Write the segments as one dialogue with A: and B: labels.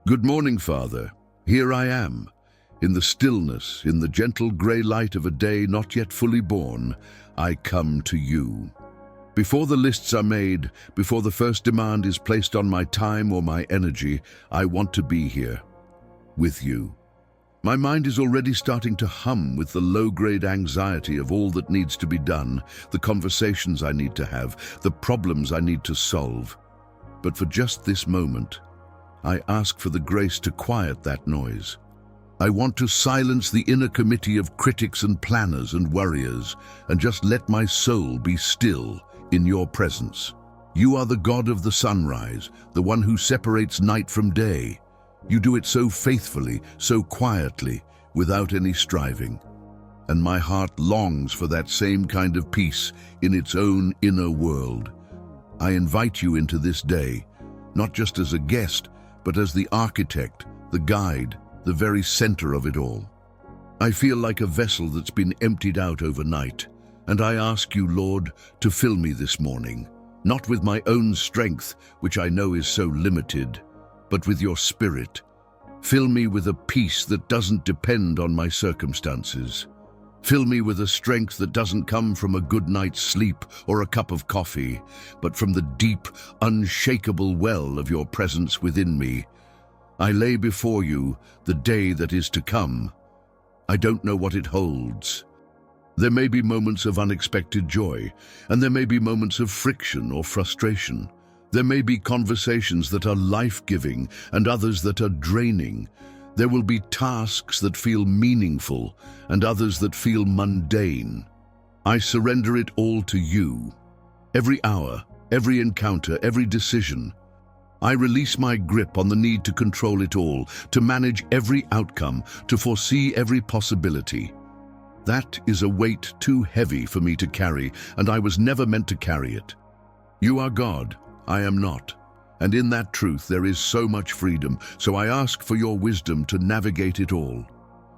A: Good morning, Father. Here I am. In the stillness, in the gentle grey light of a day not yet fully born, I come to you. Before the lists are made, before the first demand is placed on my time or my energy, I want to be here, with you. My mind is already starting to hum with the low-grade anxiety of all that needs to be done, the conversations I need to have, the problems I need to solve. But for just this moment, I ask for the grace to quiet that noise. I want to silence the inner committee of critics and planners and worriers, and just let my soul be still in your presence. You are the God of the sunrise, the one who separates night from day. You do it so faithfully, so quietly, without any striving. And my heart longs for that same kind of peace in its own inner world. I invite you into this day, not just as a guest, but as the architect, the guide, the very center of it all. I feel like a vessel that's been emptied out overnight, and I ask you, Lord, to fill me this morning, not with my own strength, which I know is so limited, but with your Spirit. Fill me with a peace that doesn't depend on my circumstances. Fill me with a strength that doesn't come from a good night's sleep or a cup of coffee, but from the deep, unshakable well of your presence within me. I lay before you the day that is to come. I don't know what it holds. There may be moments of unexpected joy, and there may be moments of friction or frustration. There may be conversations that are life-giving and others that are draining. There will be tasks that feel meaningful and others that feel mundane. I surrender it all to you. Every hour, every encounter, every decision. I release my grip on the need to control it all, to manage every outcome, to foresee every possibility. That is a weight too heavy for me to carry, and I was never meant to carry it. You are God, I am not. And in that truth there is so much freedom, so I ask for your wisdom to navigate it all.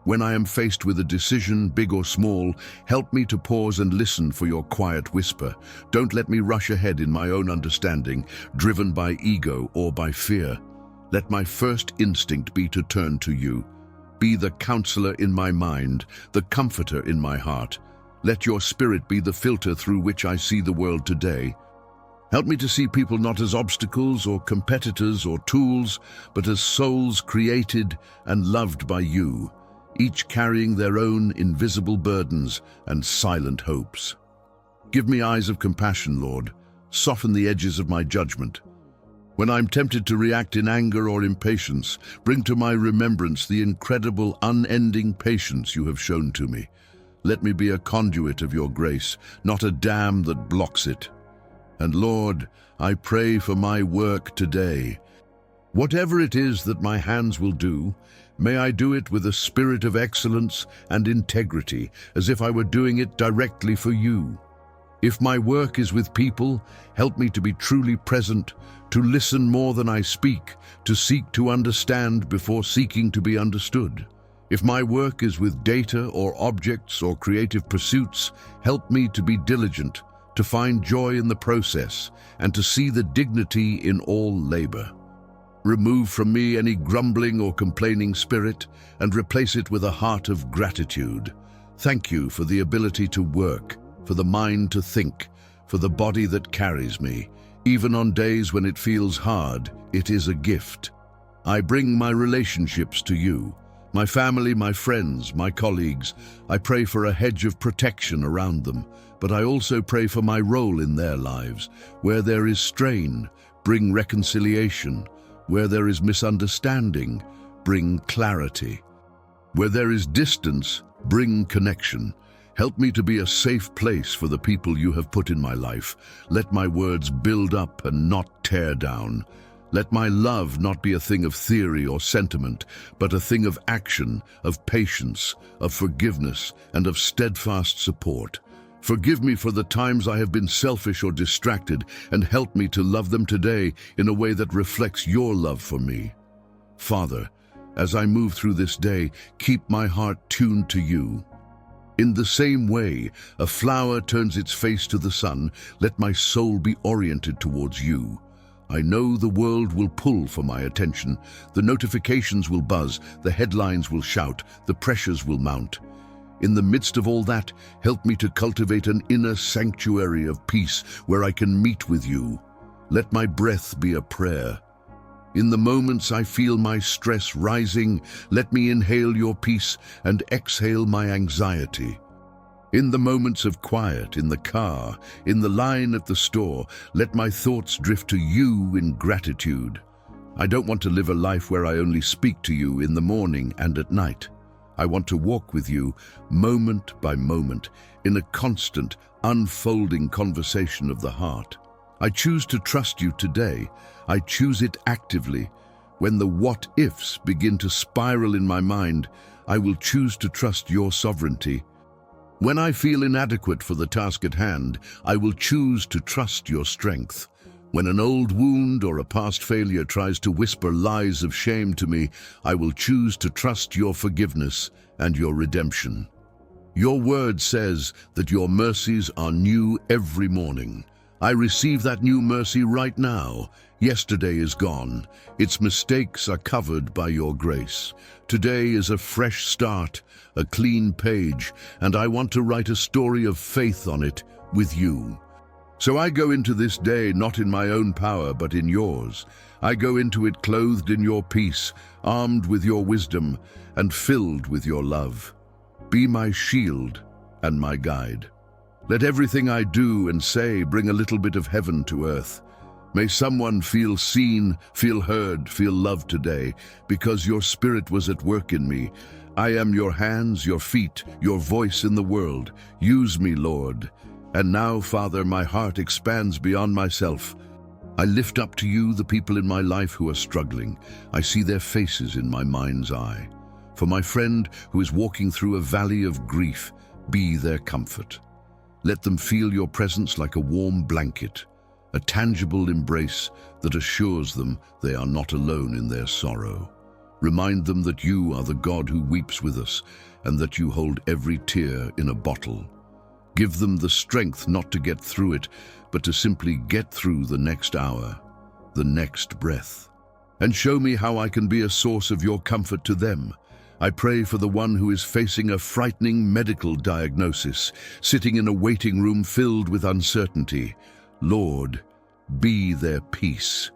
A: When I am faced with a decision, big or small, help me to pause and listen for your quiet whisper. Don't let me rush ahead in my own understanding, driven by ego or by fear. Let my first instinct be to turn to you. Be the counselor in my mind, the comforter in my heart. Let your Spirit be the filter through which I see the world today. Help me to see people not as obstacles or competitors or tools, but as souls created and loved by you, each carrying their own invisible burdens and silent hopes. Give me eyes of compassion, Lord. Soften the edges of my judgment. When I'm tempted to react in anger or impatience, bring to my remembrance the incredible, unending patience you have shown to me. Let me be a conduit of your grace, not a dam that blocks it. And Lord, I pray for my work today. Whatever it is that my hands will do, may I do it with a spirit of excellence and integrity, as if I were doing it directly for you. If my work is with people, help me to be truly present, to listen more than I speak, to seek to understand before seeking to be understood. If my work is with data or objects or creative pursuits, help me to be diligent, to find joy in the process, and to see the dignity in all labor. Remove from me any grumbling or complaining spirit, and replace it with a heart of gratitude. Thank you for the ability to work, for the mind to think, for the body that carries me. Even on days when it feels hard, it is a gift. I bring my relationships to you, my family, my friends, my colleagues. I pray for a hedge of protection around them, but I also pray for my role in their lives. Where there is strain, bring reconciliation. Where there is misunderstanding, bring clarity. Where there is distance, bring connection. Help me to be a safe place for the people you have put in my life. Let my words build up and not tear down. Let my love not be a thing of theory or sentiment, but a thing of action, of patience, of forgiveness, and of steadfast support. Forgive me for the times I have been selfish or distracted, and help me to love them today in a way that reflects your love for me. Father, as I move through this day, keep my heart tuned to you. In the same way, a flower turns its face to the sun, let my soul be oriented towards you. I know the world will pull for my attention. The notifications will buzz, the headlines will shout, the pressures will mount. In the midst of all that, help me to cultivate an inner sanctuary of peace where I can meet with you. Let my breath be a prayer. In the moments I feel my stress rising, let me inhale your peace and exhale my anxiety. In the moments of quiet, in the car, in the line at the store, let my thoughts drift to you in gratitude. I don't want to live a life where I only speak to you in the morning and at night. I want to walk with you moment by moment in a constant, unfolding conversation of the heart. I choose to trust you today. I choose it actively. When the what-ifs begin to spiral in my mind, I will choose to trust your sovereignty. When I feel inadequate for the task at hand, I will choose to trust your strength. When an old wound or a past failure tries to whisper lies of shame to me, I will choose to trust your forgiveness and your redemption. Your word says that your mercies are new every morning. I receive that new mercy right now. Yesterday is gone. Its mistakes are covered by your grace. Today is a fresh start, a clean page, and I want to write a story of faith on it with you. So I go into this day not in my own power, but in yours. I go into it clothed in your peace, armed with your wisdom, and filled with your love. Be my shield and my guide. Let everything I do and say bring a little bit of heaven to earth. May someone feel seen, feel heard, feel loved today, because your spirit was at work in me. I am your hands, your feet, your voice in the world. Use me, Lord. And now, Father, my heart expands beyond myself. I lift up to you the people in my life who are struggling. I see their faces in my mind's eye. For my friend who is walking through a valley of grief, be their comfort. Let them feel your presence like a warm blanket, a tangible embrace that assures them they are not alone in their sorrow. Remind them that you are the God who weeps with us and that you hold every tear in a bottle. Give them the strength not to get through it, but to simply get through the next hour, the next breath. And show me how I can be a source of your comfort to them. I pray for the one who is facing a frightening medical diagnosis, sitting in a waiting room filled with uncertainty. Lord, be their peace.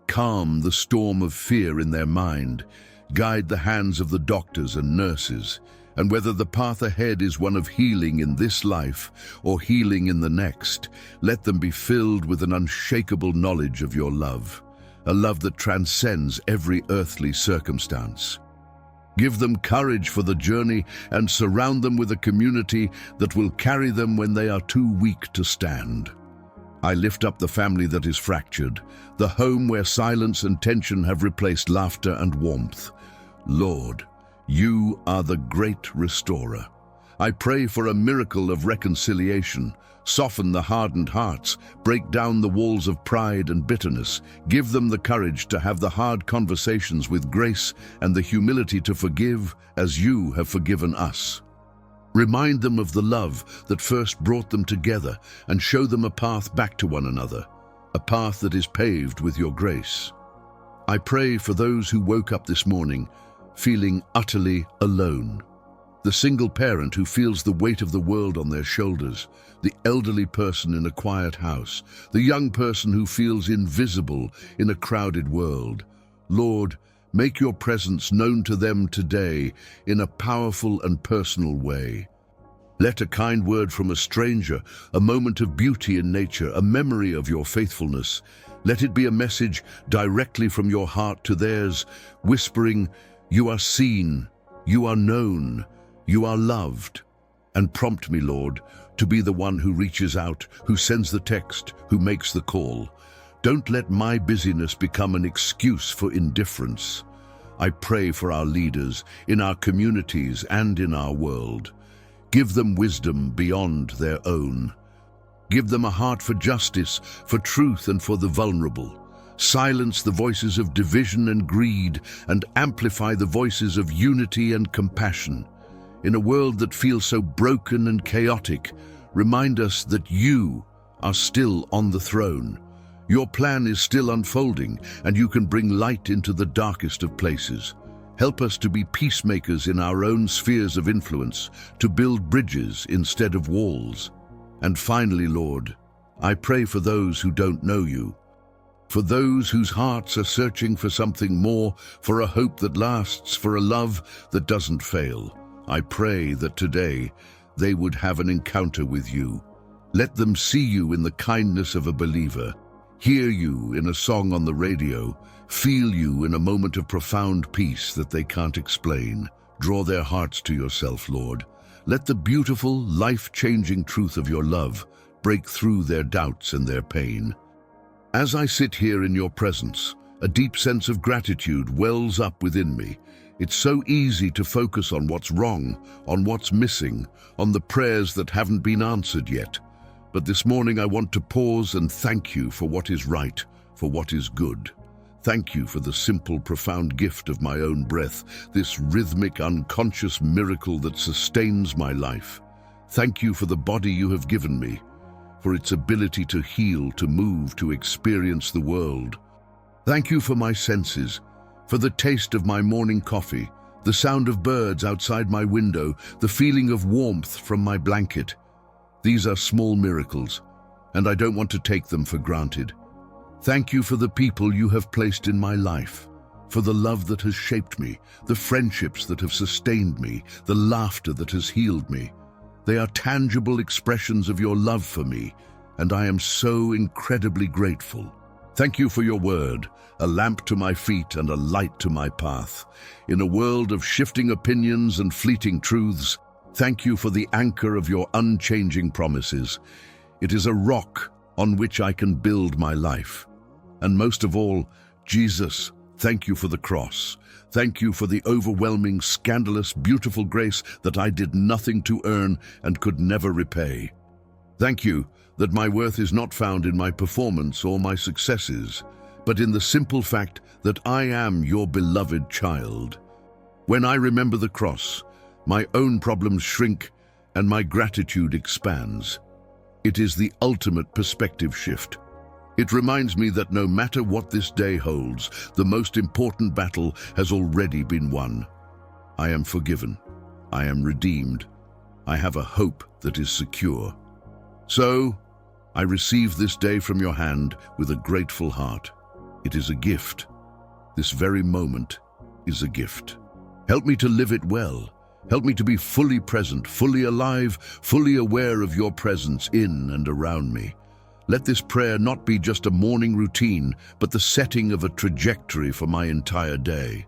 A: Calm the storm of fear in their mind. Guide the hands of the doctors and nurses. And whether the path ahead is one of healing in this life or healing in the next, let them be filled with an unshakable knowledge of your love, a love that transcends every earthly circumstance. Give them courage for the journey and surround them with a community that will carry them when they are too weak to stand. I lift up the family that is fractured, the home where silence and tension have replaced laughter and warmth. Lord, you are the great restorer. I pray for a miracle of reconciliation. Soften the hardened hearts, break down the walls of pride and bitterness. Give them the courage to have the hard conversations with grace and the humility to forgive as you have forgiven us. Remind them of the love that first brought them together and show them a path back to one another, a path that is paved with your grace. I pray for those who woke up this morning feeling utterly alone. The single parent who feels the weight of the world on their shoulders, the elderly person in a quiet house, the young person who feels invisible in a crowded world. Lord, make your presence known to them today in a powerful and personal way. Let a kind word from a stranger, a moment of beauty in nature, a memory of your faithfulness. Let it be a message directly from your heart to theirs, whispering, "You are seen, you are known, you are loved." And prompt me, Lord, to be the one who reaches out, who sends the text, who makes the call. Don't let my busyness become an excuse for indifference. I pray for our leaders, in our communities and in our world. Give them wisdom beyond their own. Give them a heart for justice, for truth, and for the vulnerable. Silence the voices of division and greed, and amplify the voices of unity and compassion. In a world that feels so broken and chaotic, remind us that you are still on the throne. Your plan is still unfolding, and you can bring light into the darkest of places. Help us to be peacemakers in our own spheres of influence, to build bridges instead of walls. And finally, Lord, I pray for those who don't know you, for those whose hearts are searching for something more, for a hope that lasts, for a love that doesn't fail. I pray that today they would have an encounter with you. Let them see you in the kindness of a believer, hear you in a song on the radio, feel you in a moment of profound peace that they can't explain. Draw their hearts to yourself, Lord. Let the beautiful, life-changing truth of your love break through their doubts and their pain. As I sit here in your presence, a deep sense of gratitude wells up within me. It's so easy to focus on what's wrong, on what's missing, on the prayers that haven't been answered yet. But this morning I want to pause and thank you for what is right, for what is good. Thank you for the simple, profound gift of my own breath, this rhythmic, unconscious miracle that sustains my life. Thank you for the body you have given me, for its ability to heal, to move, to experience the world. Thank you for my senses, for the taste of my morning coffee, the sound of birds outside my window, the feeling of warmth from my blanket. These are small miracles, and I don't want to take them for granted. Thank you for the people you have placed in my life, for the love that has shaped me, the friendships that have sustained me, the laughter that has healed me. They are tangible expressions of your love for me, and I am so incredibly grateful. Thank you for your word, a lamp to my feet and a light to my path. In a world of shifting opinions and fleeting truths, thank you for the anchor of your unchanging promises. It is a rock on which I can build my life. And most of all, Jesus, thank you for the cross. Thank you for the overwhelming, scandalous, beautiful grace that I did nothing to earn and could never repay. Thank you that my worth is not found in my performance or my successes, but in the simple fact that I am your beloved child. When I remember the cross, my own problems shrink and my gratitude expands. It is the ultimate perspective shift. It reminds me that no matter what this day holds, the most important battle has already been won. I am forgiven. I am redeemed. I have a hope that is secure. So, I receive this day from your hand with a grateful heart. It is a gift. This very moment is a gift. Help me to live it well. Help me to be fully present, fully alive, fully aware of your presence in and around me. Let this prayer not be just a morning routine, but the setting of a trajectory for my entire day.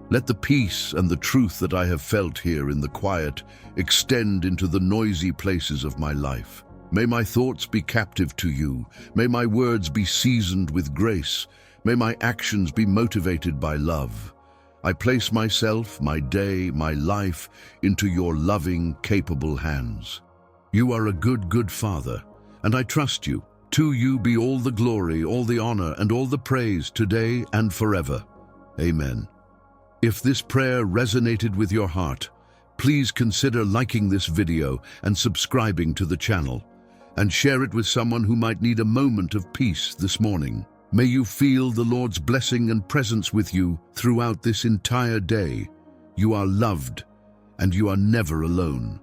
A: Let the peace and the truth that I have felt here in the quiet extend into the noisy places of my life. May my thoughts be captive to you. May my words be seasoned with grace. May my actions be motivated by love. I place myself, my day, my life into your loving, capable hands. You are a good Father, and I trust you. To you be all the glory, all the honor, and all the praise today and forever. Amen. If this prayer resonated with your heart, please consider liking this video and subscribing to the channel, and share it with someone who might need a moment of peace this morning. May you feel the Lord's blessing and presence with you throughout this entire day. You are loved, and you are never alone.